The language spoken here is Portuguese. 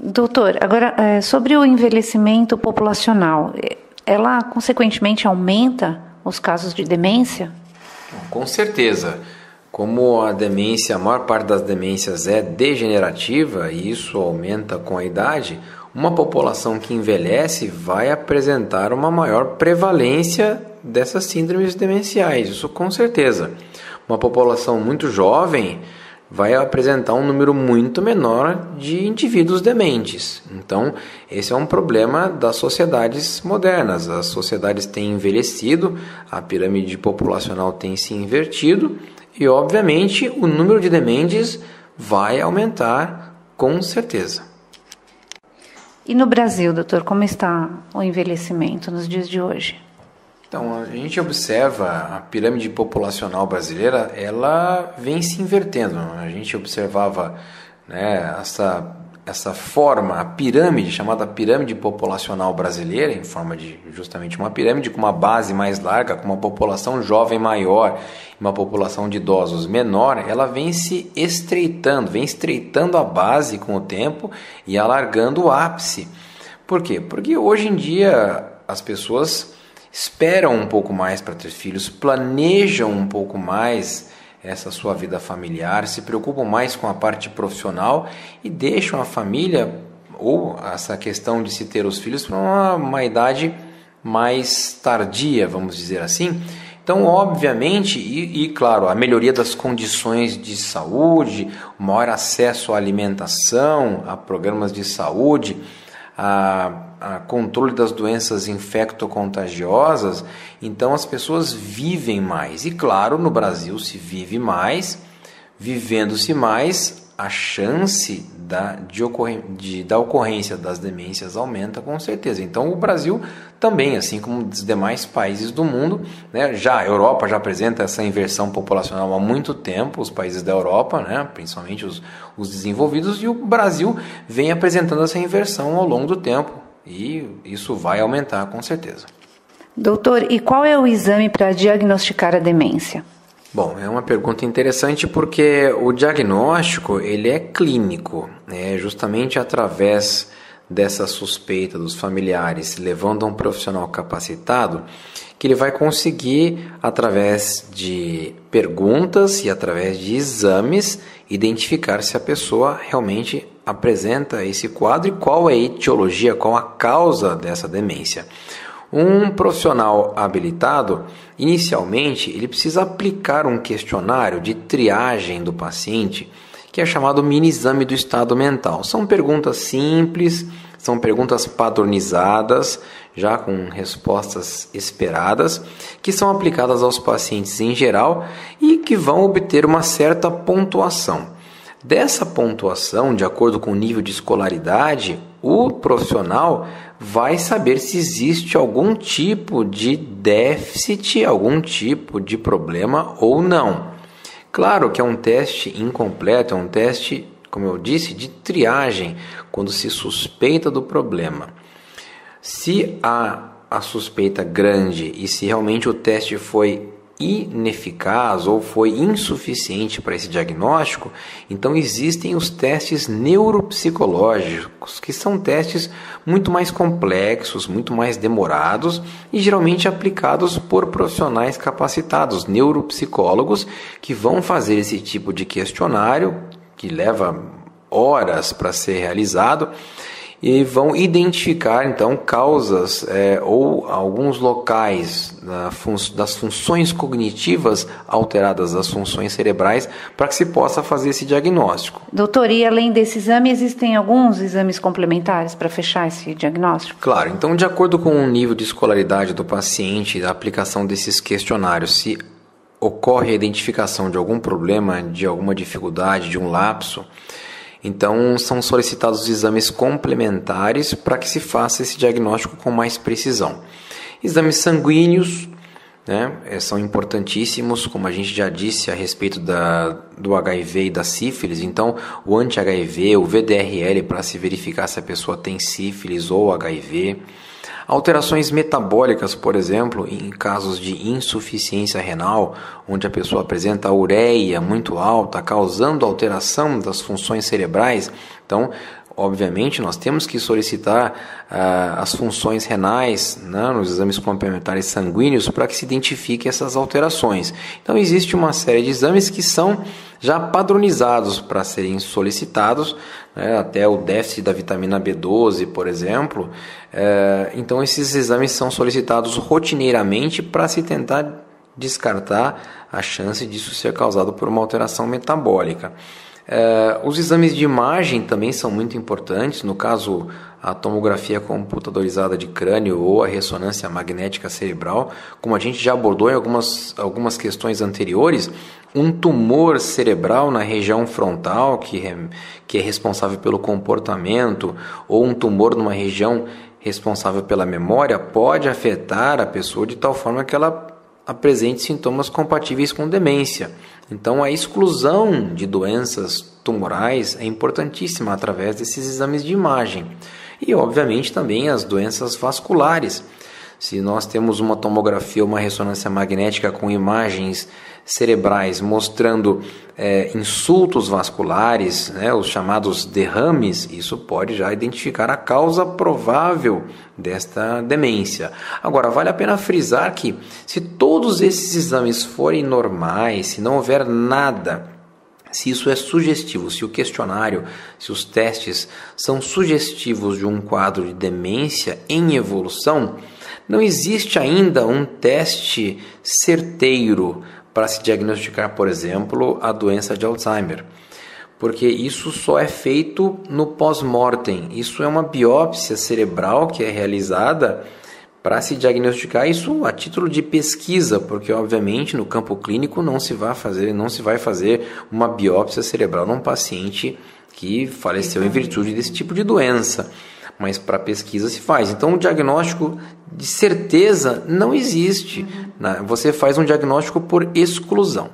Doutor, agora, sobre o envelhecimento populacional, ela consequentemente aumenta os casos de demência? Com certeza. Como a demência, a maior parte das demências é degenerativa e isso aumenta com a idade, uma população que envelhece vai apresentar uma maior prevalência dessas síndromes demenciais, isso com certeza. Uma população muito jovem vai apresentar um número muito menor de indivíduos dementes. Então, esse é um problema das sociedades modernas. As sociedades têm envelhecido, a pirâmide populacional tem se invertido e, obviamente, o número de dementes vai aumentar com certeza. E no Brasil, doutor, como está o envelhecimento nos dias de hoje? Então, a gente observa a pirâmide populacional brasileira, ela vem se invertendo. A gente observava, né, essa forma, a pirâmide, chamada pirâmide populacional brasileira, em forma de justamente uma pirâmide com uma base mais larga, com uma população jovem maior, uma população de idosos menor, ela vem se estreitando, vem estreitando a base com o tempo e alargando o ápice. Por quê? Porque hoje em dia as pessoas esperam um pouco mais para ter filhos, planejam um pouco mais essa sua vida familiar, se preocupam mais com a parte profissional e deixam a família ou essa questão de se ter os filhos para uma idade mais tardia, vamos dizer assim. Então, obviamente, claro, a melhoria das condições de saúde, o maior acesso à alimentação, a programas de saúde, a controle das doenças infectocontagiosas, então as pessoas vivem mais. E claro, no Brasil se vive mais, vivendo-se mais, a chance da ocorrência das demências aumenta com certeza. Então o Brasil também, assim como os demais países do mundo, né, a Europa já apresenta essa inversão populacional há muito tempo, os países da Europa, né, principalmente os desenvolvidos, e o Brasil vem apresentando essa inversão ao longo do tempo. E isso vai aumentar com certeza. Doutor, e qual é o exame para diagnosticar a demência? Bom, é uma pergunta interessante porque o diagnóstico ele é clínico, né? Justamente através dessa suspeita dos familiares, levando a um profissional capacitado, que ele vai conseguir, através de perguntas e através de exames, identificar se a pessoa realmente apresenta esse quadro e qual é a etiologia, qual a causa dessa demência. Um profissional habilitado, inicialmente, ele precisa aplicar um questionário de triagem do paciente, que é chamado mini exame do estado mental. São perguntas simples, são perguntas padronizadas, já com respostas esperadas, que são aplicadas aos pacientes em geral e que vão obter uma certa pontuação. Dessa pontuação, de acordo com o nível de escolaridade, o profissional vai saber se existe algum tipo de déficit, algum tipo de problema ou não. Claro que é um teste incompleto, é um teste, como eu disse, de triagem, quando se suspeita do problema. Se há a suspeita grande e se realmente o teste foi ineficaz ou foi insuficiente para esse diagnóstico, então existem os testes neuropsicológicos, que são testes muito mais complexos, muito mais demorados e geralmente aplicados por profissionais capacitados, neuropsicólogos, que vão fazer esse tipo de questionário, que leva horas para ser realizado, e vão identificar então causas ou alguns locais das funções cognitivas alteradas, das funções cerebrais, para que se possa fazer esse diagnóstico. Doutor, e além desse exame, existem alguns exames complementares para fechar esse diagnóstico? Claro, então de acordo com o nível de escolaridade do paciente, a aplicação desses questionários, se ocorre a identificação de algum problema, de alguma dificuldade, de um lapso, então são solicitados exames complementares para que se faça esse diagnóstico com mais precisão. Exames sanguíneos, né, são importantíssimos, como a gente já disse a respeito do HIV e da sífilis. Então o anti-HIV, o VDRL, para se verificar se a pessoa tem sífilis ou HIV. Alterações metabólicas, por exemplo, em casos de insuficiência renal, onde a pessoa apresenta ureia muito alta, causando alteração das funções cerebrais. Então, obviamente, nós temos que solicitar as funções renais, né, nos exames complementares sanguíneos para que se identifique essas alterações. Então, existe uma série de exames que são já padronizados para serem solicitados, né, até o déficit da vitamina B12, por exemplo. Então, esses exames são solicitados rotineiramente para se tentar descartar a chance disso ser causado por uma alteração metabólica. Os exames de imagem também são muito importantes, no caso a tomografia computadorizada de crânio ou a ressonância magnética cerebral. Como a gente já abordou em algumas questões anteriores, um tumor cerebral na região frontal, que é responsável pelo comportamento, ou um tumor numa região responsável pela memória, pode afetar a pessoa de tal forma que ela apresente sintomas compatíveis com demência. Então, a exclusão de doenças tumorais é importantíssima através desses exames de imagem. E, obviamente, também as doenças vasculares. Se nós temos uma tomografia ou uma ressonância magnética com imagens cerebrais mostrando insultos vasculares, né, os chamados derrames, isso pode já identificar a causa provável desta demência. Agora, vale a pena frisar que se todos esses exames forem normais, se não houver nada, se isso é sugestivo, se o questionário, se os testes são sugestivos de um quadro de demência em evolução, não existe ainda um teste certeiro para se diagnosticar, por exemplo, a doença de Alzheimer, porque isso só é feito no pós-mortem. Isso é uma biópsia cerebral que é realizada para se diagnosticar isso a título de pesquisa, porque obviamente no campo clínico não se vai fazer uma biópsia cerebral num paciente que faleceu em virtude desse tipo de doença, mas para pesquisa se faz. Então o diagnóstico de certeza não existe, né? Você faz um diagnóstico por exclusão.